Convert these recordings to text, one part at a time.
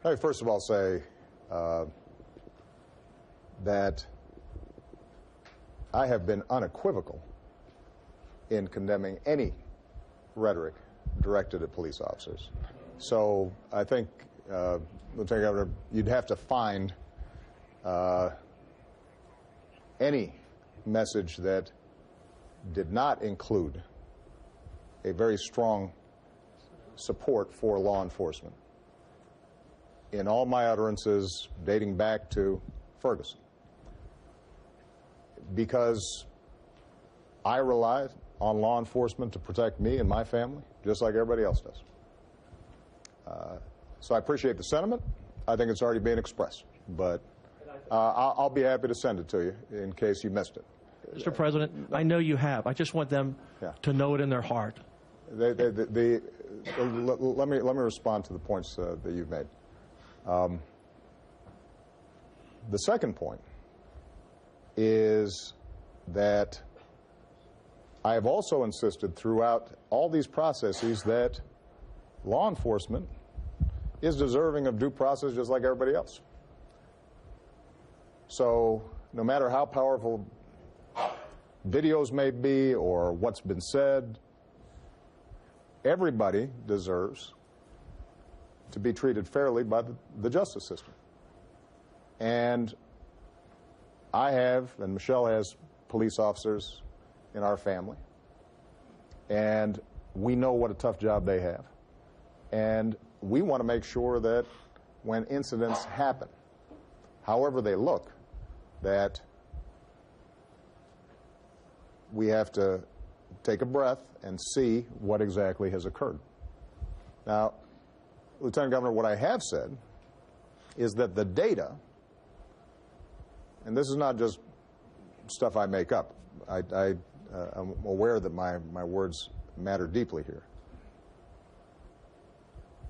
Let me first of all say that I have been unequivocal in condemning any rhetoric directed at police officers. So I think, Lieutenant Governor, you'd have to find any message that did not include a very strong support for law enforcement in all my utterances dating back to Ferguson. Because I relied on law enforcement to protect me and my family, just like everybody else does. So I appreciate the sentiment. I think it's already been expressed, but I'll be happy to send it to you in case you missed it. Mr. President, I know you have. I just want them to know it in their heart. Let me respond to the points that you've made. The second point is that I have also insisted throughout all these processes that law enforcement is deserving of due process just like everybody else. So no matter how powerful videos may be or what's been said, everybody deserves to be treated fairly by the justice system. And I have, and Michelle has, police officers in our family, and we know what a tough job they have. And we want to make sure that when incidents happen, however they look, that we have to take a breath and see what exactly has occurred. Now, Lieutenant Governor, what I have said is that the data, and this is not just stuff I make up, I'm aware that my words matter deeply here.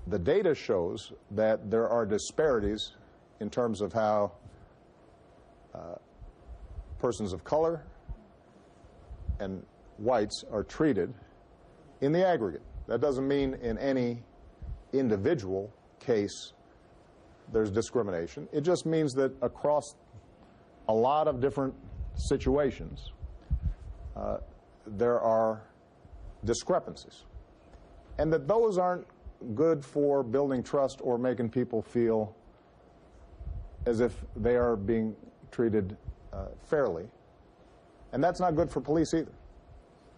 The data shows that there are disparities in terms of how persons of color and whites are treated in the aggregate. That doesn't mean in any individual case there's discrimination. It just means that across a lot of different situations there are discrepancies, and that those aren't good for building trust or making people feel as if they are being treated fairly. And that's not good for police either.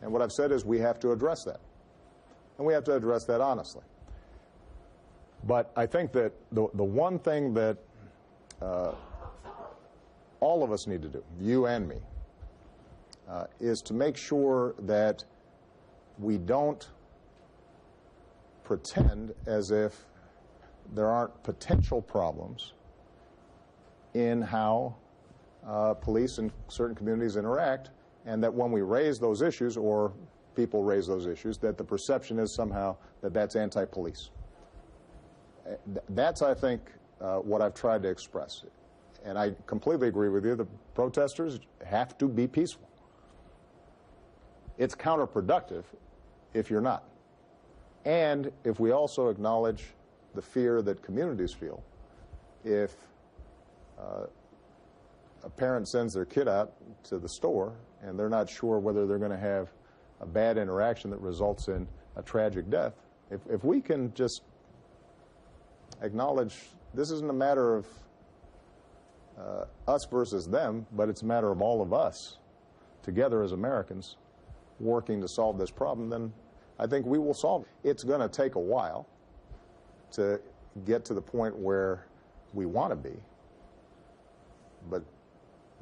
And what I've said is we have to address that. And we have to address that honestly. But I think that the one thing that all of us need to do, you and me, is to make sure that we don't pretend as if there aren't potential problems in how police in certain communities interact, and that when we raise those issues, or people raise those issues, that the perception is somehow that that's anti-police. That's, I think, what I've tried to express. And I completely agree with you. The protesters have to be peaceful. It's counterproductive if you're not. And if we also acknowledge the fear that communities feel if a parent sends their kid out to the store and they're not sure whether they're going to have a bad interaction that results in a tragic death. If we can just acknowledge this isn't a matter of us versus them, but it's a matter of all of us together as Americans working to solve this problem, then I think we will solve it. It's going to take a while to get to the point where we want to be, but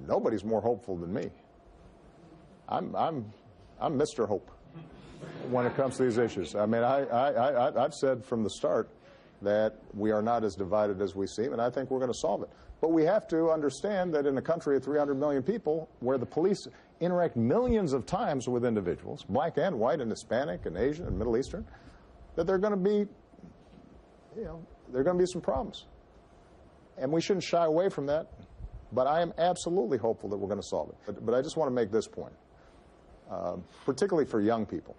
nobody's more hopeful than me. I'm Mr. Hope when it comes to these issues. I mean, I've said from the start that we are not as divided as we seem, and I think we're going to solve it. But we have to understand that in a country of 300 million people, where the police interact millions of times with individuals, black and white and Hispanic and Asian and Middle Eastern, that there are going to be, there are going to be some problems. And we shouldn't shy away from that. But I am absolutely hopeful that we're going to solve it. But I just want to make this point, particularly for young people.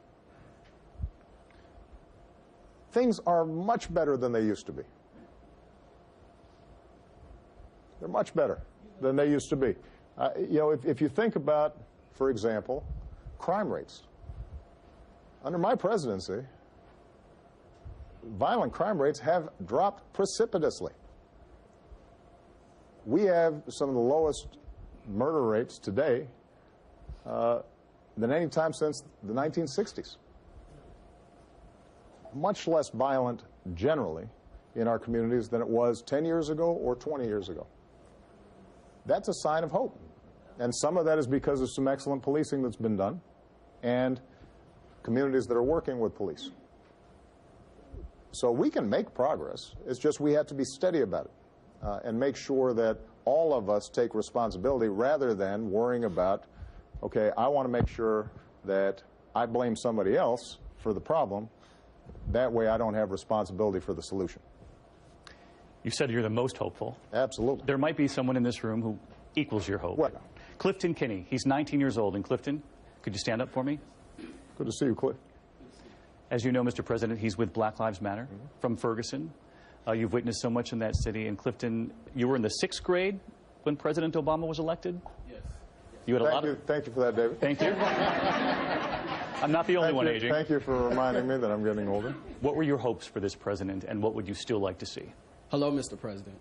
Things are much better than they used to be. They're much better than they used to be. You know, if you think about, for example, crime rates. Under my presidency, violent crime rates have dropped precipitously. We have some of the lowest murder rates today than any time since the 1960s. Much less violent generally in our communities than it was 10 years ago or 20 years ago. That's a sign of hope. And some of that is because of some excellent policing that's been done and communities that are working with police. So we can make progress. It's just we have to be steady about it and make sure that all of us take responsibility rather than worrying about, okay, I want to make sure that I blame somebody else for the problem. That way I don't have responsibility for the solution. You said you're the most hopeful. Absolutely. There might be someone in this room who equals your hope. What? Clifton Kinney. He's 19 years old. And Clifton, could you stand up for me? Good to see you, Cliff. As you know, Mr. President, he's with Black Lives Matter from Ferguson. You've witnessed so much in that city. And Clifton, you were in the 6th grade when President Obama was elected? Yes. You had a lot of... Thank you for that, David. Thank you. I'm not the only one aging. Thank you for reminding me that I'm getting older. What were your hopes for this president, and what would you still like to see? Hello, Mr. President.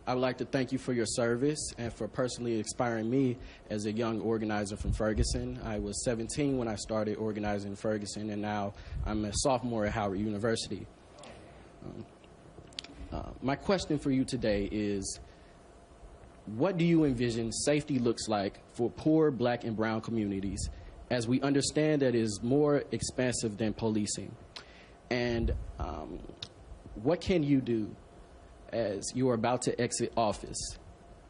I would like to thank you for your service and for personally inspiring me as a young organizer from Ferguson. I was 17 when I started organizing in Ferguson, and now I'm a sophomore at Howard University. My question for you today is, what do you envision safety looks like for poor black and brown communities, as we understand that it is more expensive than policing? And what can you do as you are about to exit office?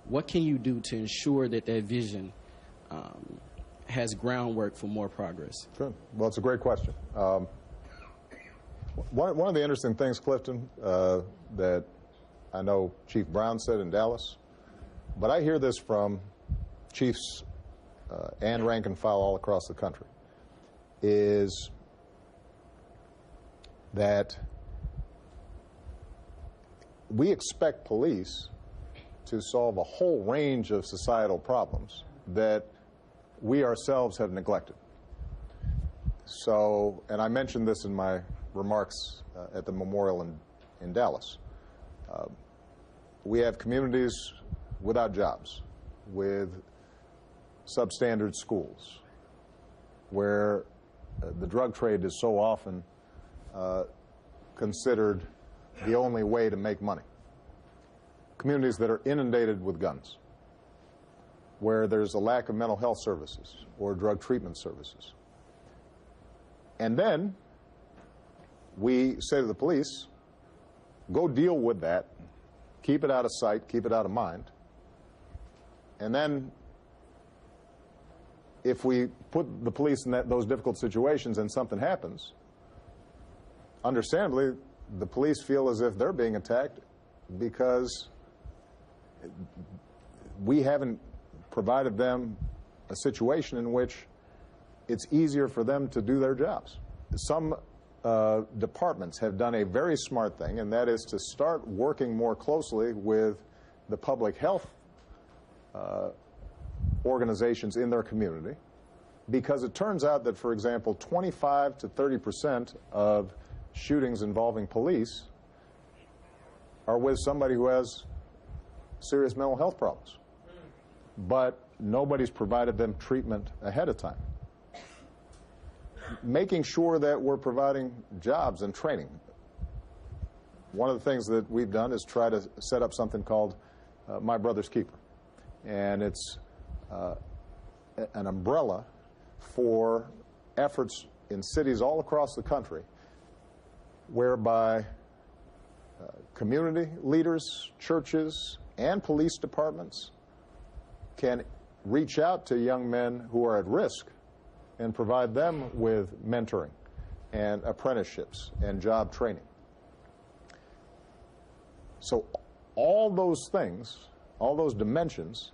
What can you do to ensure that that vision has groundwork for more progress? Sure. Well, it's a great question. One of the interesting things, Clifton, that I know Chief Brown said in Dallas, but I hear this from chiefs and rank and file all across the country, is that we expect police to solve a whole range of societal problems that we ourselves have neglected. So, and I mentioned this in my remarks at the memorial in Dallas. We have communities without jobs, with substandard schools, where the drug trade is so often considered the only way to make money. Communities that are inundated with guns, where there's a lack of mental health services or drug treatment services. And then we say to the police, go deal with that, keep it out of sight, keep it out of mind. And then if we put the police in those difficult situations and something happens, understandably, the police feel as if they're being attacked because we haven't provided them a situation in which it's easier for them to do their jobs. Some departments have done a very smart thing, and that is to start working more closely with the public health organizations in their community, because it turns out that, for example, 25 to 30% of shootings involving police are with somebody who has serious mental health problems, but nobody's provided them treatment ahead of time. Making sure that we're providing jobs and training. One of the things that we've done is try to set up something called My Brother's Keeper, and it's an umbrella for efforts in cities all across the country whereby community leaders, churches, and police departments can reach out to young men who are at risk and provide them with mentoring and apprenticeships and job training. So all those things, all those dimensions,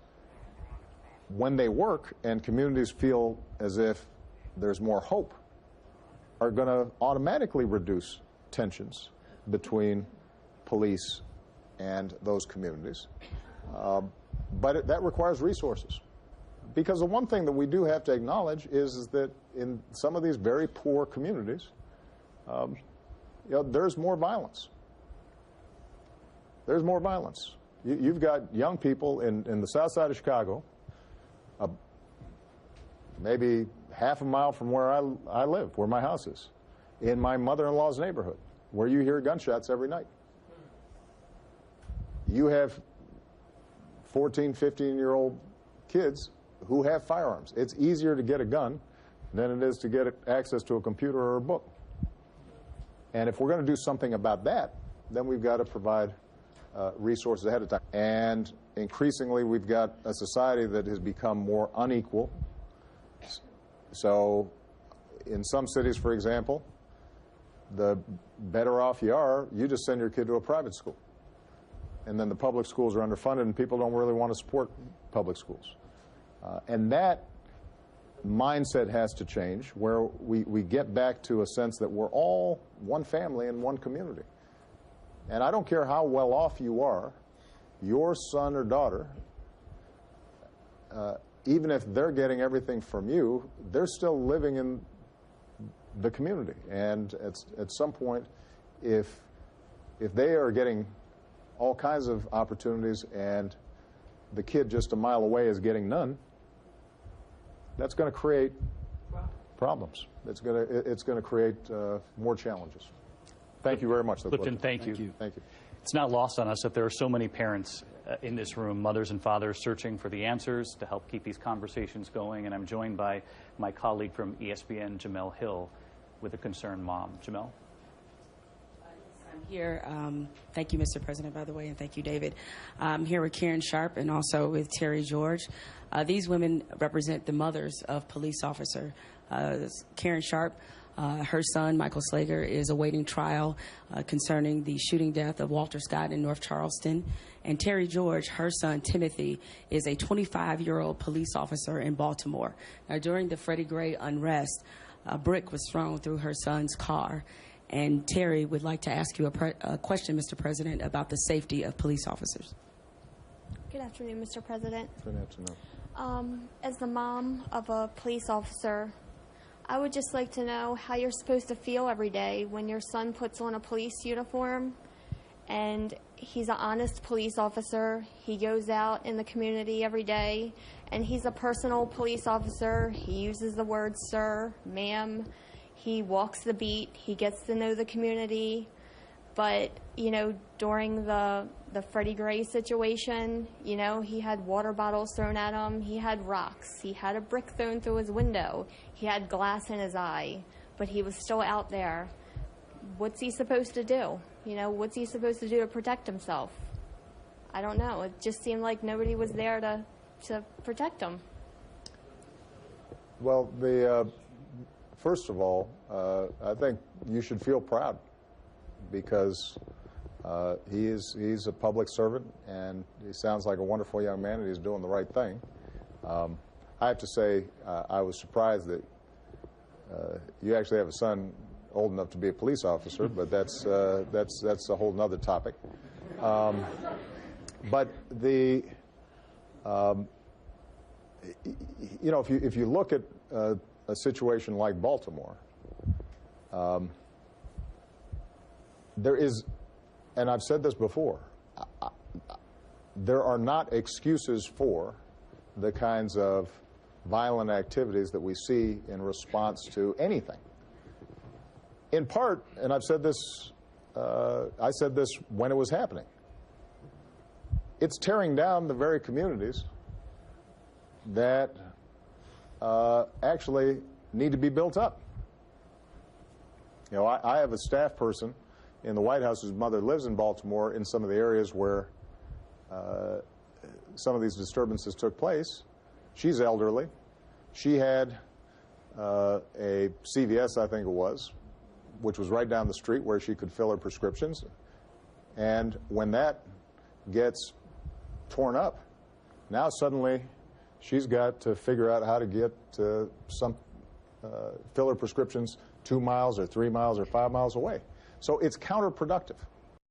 when they work and communities feel as if there's more hope, are going to automatically reduce tensions between police and those communities. But that requires resources. Because the one thing that we do have to acknowledge is that in some of these very poor communities, there's more violence. There's more violence. You've got young people in the south side of Chicago, maybe half a mile from where I live, where my house is, in my mother-in-law's neighborhood, where you hear gunshots every night. You have 14, 15-year-old kids who have firearms. It's easier to get a gun than it is to get access to a computer or a book. And if we're going to do something about that, then we've got to provide resources ahead of time. And increasingly, we've got a society that has become more unequal. So in some cities, for example, the better off you are, you just send your kid to a private school. And then the public schools are underfunded, and people don't really want to support public schools. And that mindset has to change, where we get back to a sense that we're all one family and one community. And I don't care how well off you are, your son or daughter, even if they're getting everything from you, they're still living in the community. And at some point, if they are getting all kinds of opportunities and the kid just a mile away is getting none, that's going to create problems. It's going to create more challenges. Thank you very much. Clifton, thank you. Thank you. It's not lost on us that there are so many parents in this room, mothers and fathers, searching for the answers to help keep these conversations going. And I'm joined by my colleague from ESPN, Jamel Hill, with a concerned mom. Jamel? I'm here. Thank you, Mr. President, by the way, and thank you, David. I'm here with Karen Sharp and also with Terry George. These women represent the mothers of police officer. Karen Sharp, her son, Michael Slager, is awaiting trial concerning the shooting death of Walter Scott in North Charleston. And Terry George, her son, Timothy, is a 25-year-old police officer in Baltimore. Now, during the Freddie Gray unrest, a brick was thrown through her son's car. And Terry would like to ask you a question, Mr. President, about the safety of police officers. Good afternoon, Mr. President. Good afternoon. As the mom of a police officer, I would just like to know how you're supposed to feel every day when your son puts on a police uniform and he's an honest police officer. He goes out in the community every day and he's a personal police officer. He uses the words sir, ma'am. He walks the beat. He gets to know the community. But, during the Freddie Gray situation, he had water bottles thrown at him. He had rocks. He had a brick thrown through his window. He had glass in his eye. But he was still out there. What's he supposed to do? What's he supposed to do to protect himself? I don't know. It just seemed like nobody was there to protect him. Well, first of all, I think you should feel proud because he's a public servant and he sounds like a wonderful young man and he's doing the right thing. I have to say I was surprised that you actually have a son old enough to be a police officer, but that's a whole nother topic. But if you look at a situation like Baltimore, there is, and I've said this before, there are not excuses for the kinds of violent activities that we see in response to anything. In part, and I've said this, I said this when it was happening, it's tearing down the very communities that actually need to be built up. I have a staff person in the White House whose mother lives in Baltimore in some of the areas where some of these disturbances took place. She's elderly. She had a CVS, I think it was, which was right down the street where she could fill her prescriptions. And when that gets torn up, now suddenly she's got to figure out how to get to fill her prescriptions 2 miles or 3 miles or 5 miles away. So it's counterproductive.